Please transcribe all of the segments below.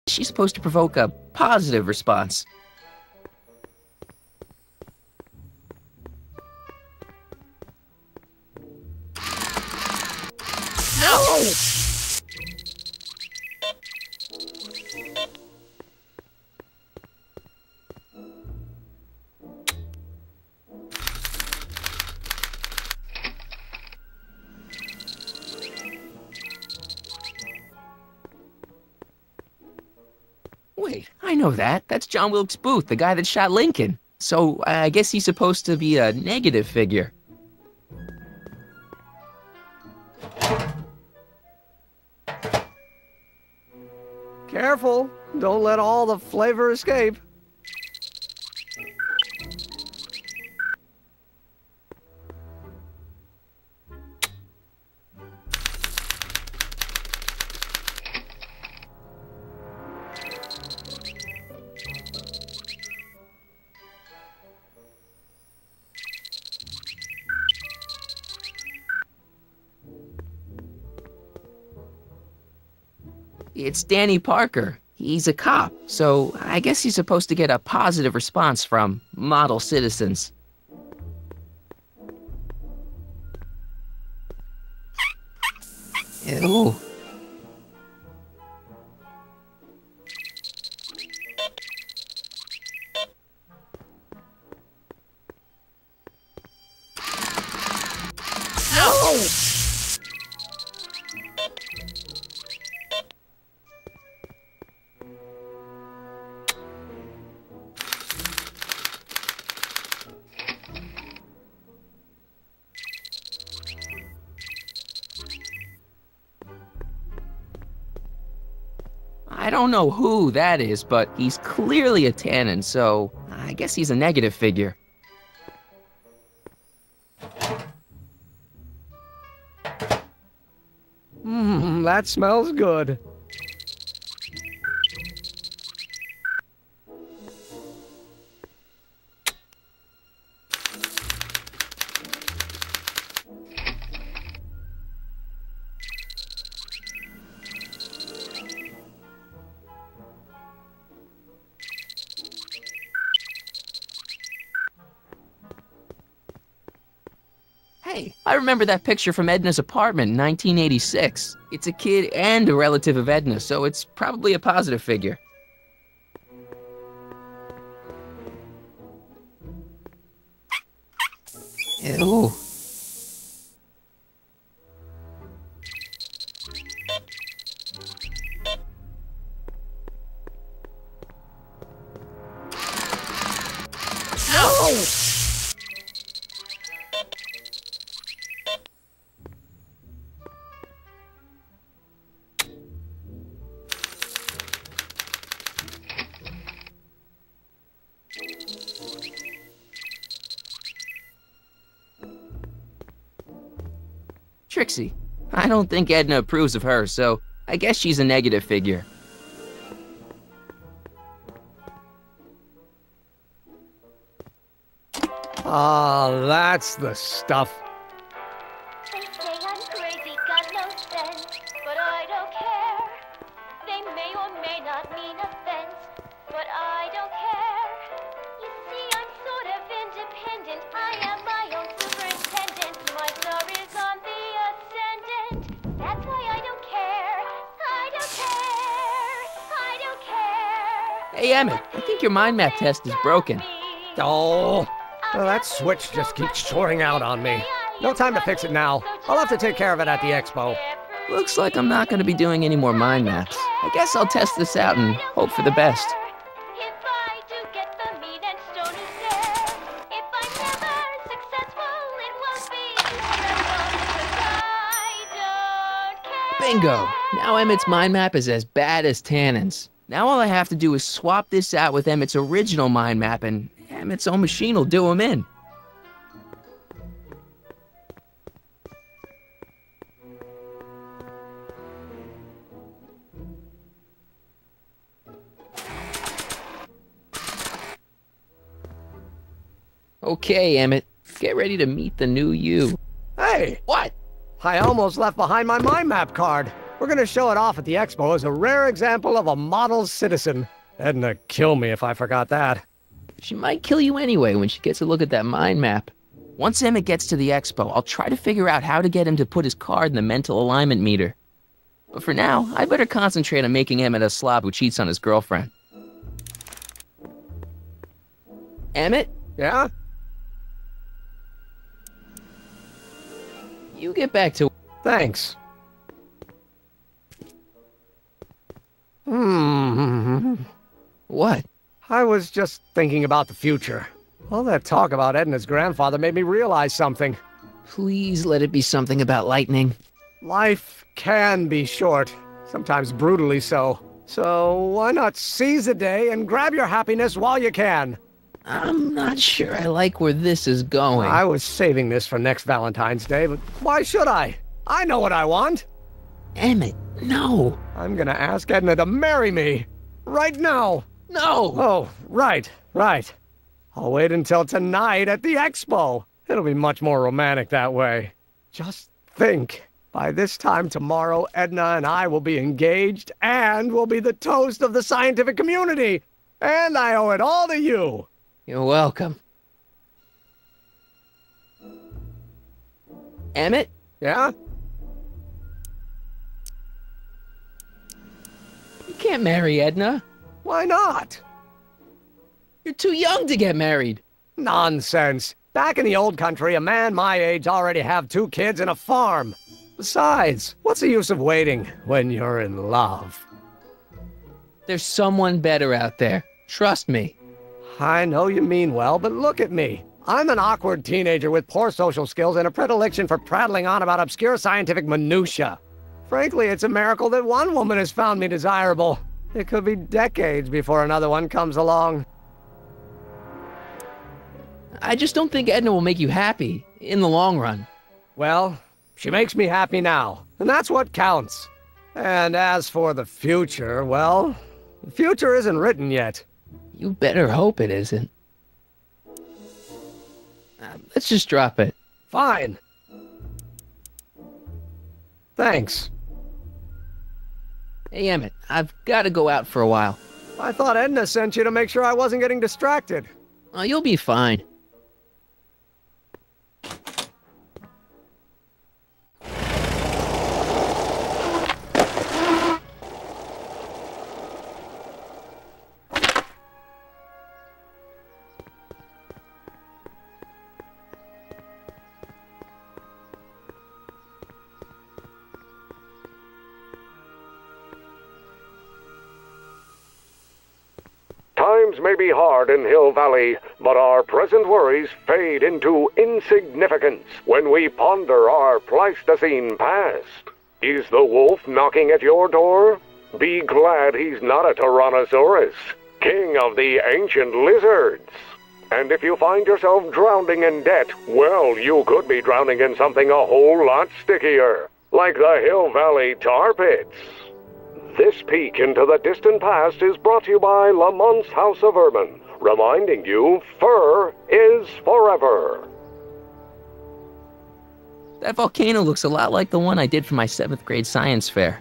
She's supposed to provoke a positive response. No! Wait, I know that. That's John Wilkes Booth, the guy that shot Lincoln. So I guess he's supposed to be a negative figure. Careful, don't let all the flavor escape. It's Danny Parker. He's a cop, so I guess he's supposed to get a positive response from model citizens. Ew. No! I don't know who that is, but he's clearly a Tannen, so I guess he's a negative figure. That smells good. Hey, I remember that picture from Edna's apartment in 1986. It's a kid and a relative of Edna, so it's probably a positive figure. Ew. No! Trixie. I don't think Edna approves of her, so I guess she's a negative figure. Ah, that's the stuff. They say I'm crazy, got no sense, but I don't care. They may or may not mean offense, but I don't care. You see, I'm sort of independent. I am my own superintendent. My star is on the ascendant. That's why I don't care. I don't care. I don't care. Hey, Emmett, I think your mind map test is broken. Oh, well, that switch just keeps shorting out on me. No time to fix it now. I'll have to take care of it at the expo. Looks like I'm not going to be doing any more mind maps. I guess I'll test this out and hope for the best. If I do get the mean and stony stare, if I'm never successful, it won't be successful, 'cause I don't care. Bingo! Now Emmett's mind map is as bad as Tannen's. Now all I have to do is swap this out with Emmett's original mind map and Emmett's own machine will do him in. Okay, Emmett, get ready to meet the new you. Hey, What? I almost left behind my mind map card. We're gonna show it off at the expo as a rare example of a model citizen. Edna, kill me if I forgot that. She might kill you anyway when she gets a look at that mind map. Once Emmett gets to the expo, I'll try to figure out how to get him to put his card in the mental alignment meter. But for now, I better concentrate on making Emmett a slob who cheats on his girlfriend. Emmett? Yeah? You get back to... Thanks. What? I was just thinking about the future. All that talk about Edna's grandfather made me realize something. Please let it be something about lightning. Life can be short, sometimes brutally so. So why not seize the day and grab your happiness while you can? I'm not sure I like where this is going. I was saving this for next Valentine's Day, but why should I? I know what I want. Emmett, no. I'm gonna ask Edna to marry me. Right now. No! Oh, right. I'll wait until tonight at the expo. It'll be much more romantic that way. Just think. By this time tomorrow, Edna and I will be engaged and will be the toast of the scientific community. And I owe it all to you. You're welcome. Emmett? Yeah? You can't marry Edna. Why not? You're too young to get married. Nonsense. Back in the old country, a man my age already have 2 kids and a farm. Besides, what's the use of waiting when you're in love? There's someone better out there. Trust me. I know you mean well, but look at me. I'm an awkward teenager with poor social skills and a predilection for prattling on about obscure scientific minutiae. Frankly, it's a miracle that one woman has found me desirable. It could be decades before another one comes along. I just don't think Edna will make you happy in the long run. Well, she makes me happy now, and that's what counts. And as for the future, well, the future isn't written yet. You better hope it isn't. Let's just drop it. Fine. Thanks. Hey, Emmett, I've got to go out for a while. I thought Edna sent you to make sure I wasn't getting distracted. Oh, you'll be fine. Times may be hard in Hill Valley, but our present worries fade into insignificance when we ponder our Pleistocene past. Is the wolf knocking at your door? Be glad he's not a Tyrannosaurus, king of the ancient lizards. And if you find yourself drowning in debt, well, you could be drowning in something a whole lot stickier, like the Hill Valley tar pits. This peek into the distant past is brought to you by Lamont's House of Urban, reminding you fur is forever. That volcano looks a lot like the one I did for my 7th grade science fair.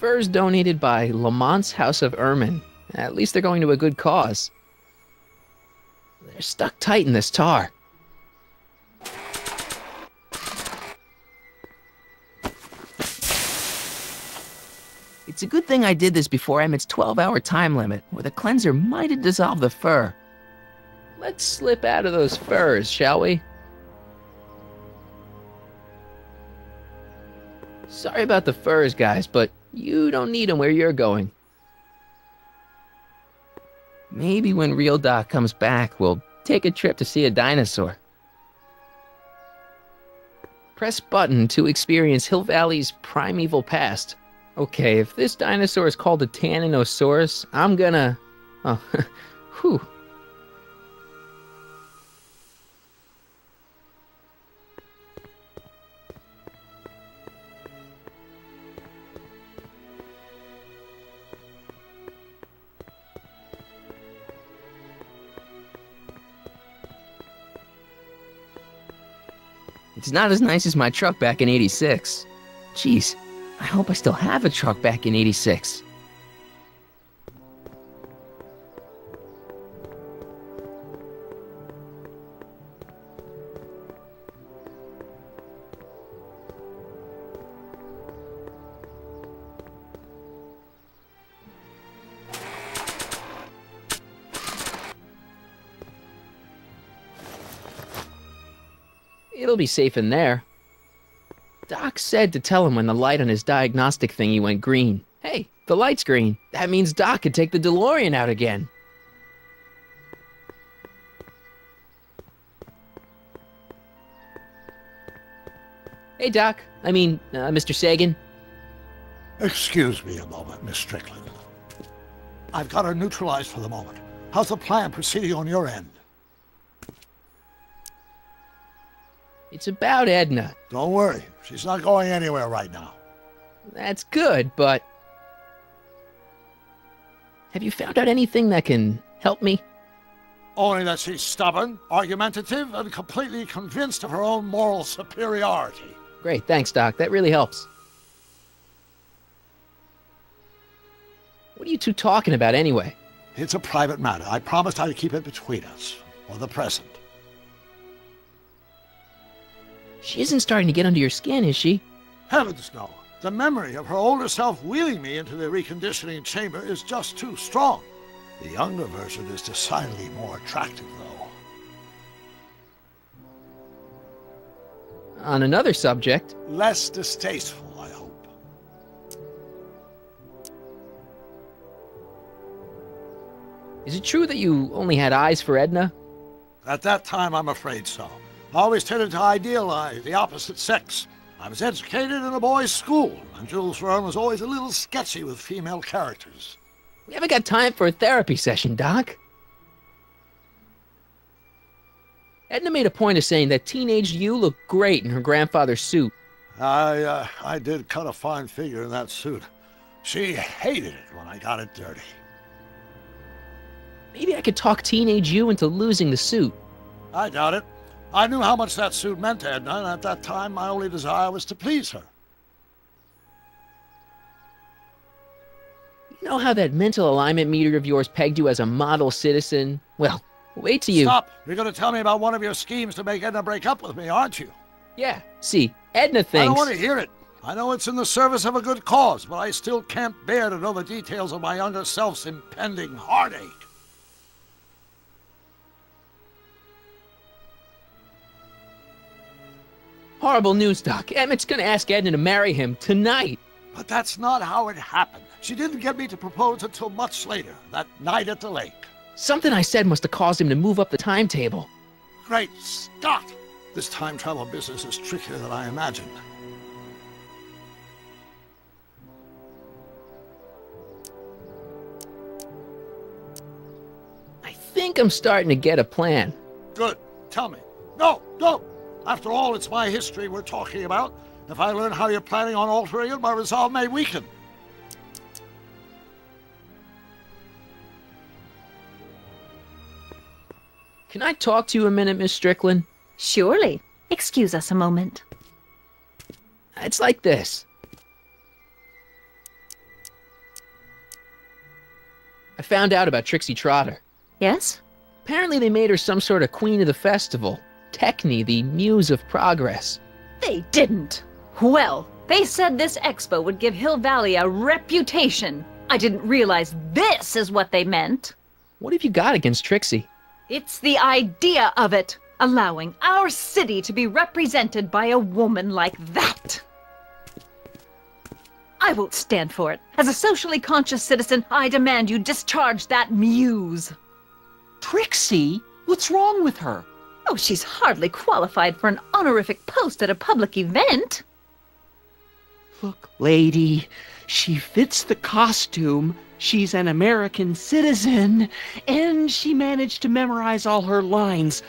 Furs donated by Lamont's House of Ermine. At least they're going to a good cause. They're stuck tight in this tar. It's a good thing I did this before Emmett's 12-hour time limit, or the cleanser might have dissolved the fur. Let's slip out of those furs, shall we? Sorry about the furs, guys, but you don't need them where you're going. Maybe when Real Doc comes back, we'll take a trip to see a dinosaur. Press button to experience Hill Valley's primeval past. Okay, if this dinosaur is called a Tanninosaurus, I'm gonna... Oh, whew. It's not as nice as my truck back in '86. Geez, I hope I still have a truck back in '86. It'll be safe in there. Doc said to tell him when the light on his diagnostic thingy went green. Hey, the light's green. That means Doc could take the DeLorean out again. Hey, Doc. Mr. Sagan. Excuse me a moment, Miss Strickland. I've got her neutralized for the moment. How's the plan proceeding on your end? It's about Edna. Don't worry. She's not going anywhere right now. That's good, but... Have you found out anything that can help me? Only that she's stubborn, argumentative, and completely convinced of her own moral superiority. Great, thanks, Doc. That really helps. What are you two talking about anyway? It's a private matter. I promised I'd keep it between us, for the present. She isn't starting to get under your skin, is she? Heavens, no. The memory of her older self wheeling me into the reconditioning chamber is just too strong. The younger version is decidedly more attractive, though. On another subject... Less distasteful, I hope. Is it true that you only had eyes for Edna? At that time, I'm afraid so. I always tended to idealize the opposite sex. I was educated in a boys' school, and Jules Verne was always a little sketchy with female characters. We haven't got time for a therapy session, Doc. Edna made a point of saying that teenage you looked great in her grandfather's suit. I did cut a fine figure in that suit. She hated it when I got it dirty. Maybe I could talk teenage you into losing the suit. I doubt it. I knew how much that suit meant to Edna, and at that time my only desire was to please her. You know how that mental alignment meter of yours pegged you as a model citizen? Well, wait till you... Stop! You're going to tell me about one of your schemes to make Edna break up with me, aren't you? Yeah, see, Edna thinks... I don't want to hear it. I know it's in the service of a good cause, but I still can't bear to know the details of my younger self's impending heartache. Horrible news, Doc. Emmett's gonna ask Edna to marry him tonight. But that's not how it happened. She didn't get me to propose until much later, that night at the lake. Something I said must have caused him to move up the timetable. Great Scott! This time travel business is trickier than I imagined. I think I'm starting to get a plan. Good. Tell me. No, don't! After all, it's my history we're talking about. If I learn how you're planning on altering it, my resolve may weaken. Can I talk to you a minute, Miss Strickland? Surely. Excuse us a moment. It's like this. I found out about Trixie Trotter. Yes? Apparently they made her some sort of queen of the festival. Techne, the muse of progress. They didn't. Well, they said this expo would give Hill Valley a reputation. I didn't realize this is what they meant. What have you got against Trixie? It's the idea of it. Allowing our city to be represented by a woman like that. I won't stand for it. As a socially conscious citizen, I demand you discharge that muse. Trixie? What's wrong with her? Oh, she's hardly qualified for an honorific post at a public event. Look, lady, she fits the costume, she's an American citizen, and she managed to memorize all her lines.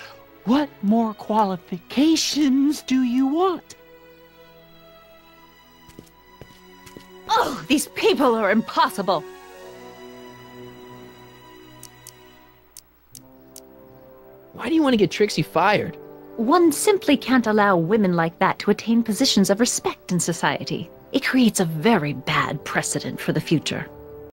What more qualifications do you want? Oh, these people are impossible. Why do you want to get Trixie fired? One simply can't allow women like that to attain positions of respect in society. It creates a very bad precedent for the future.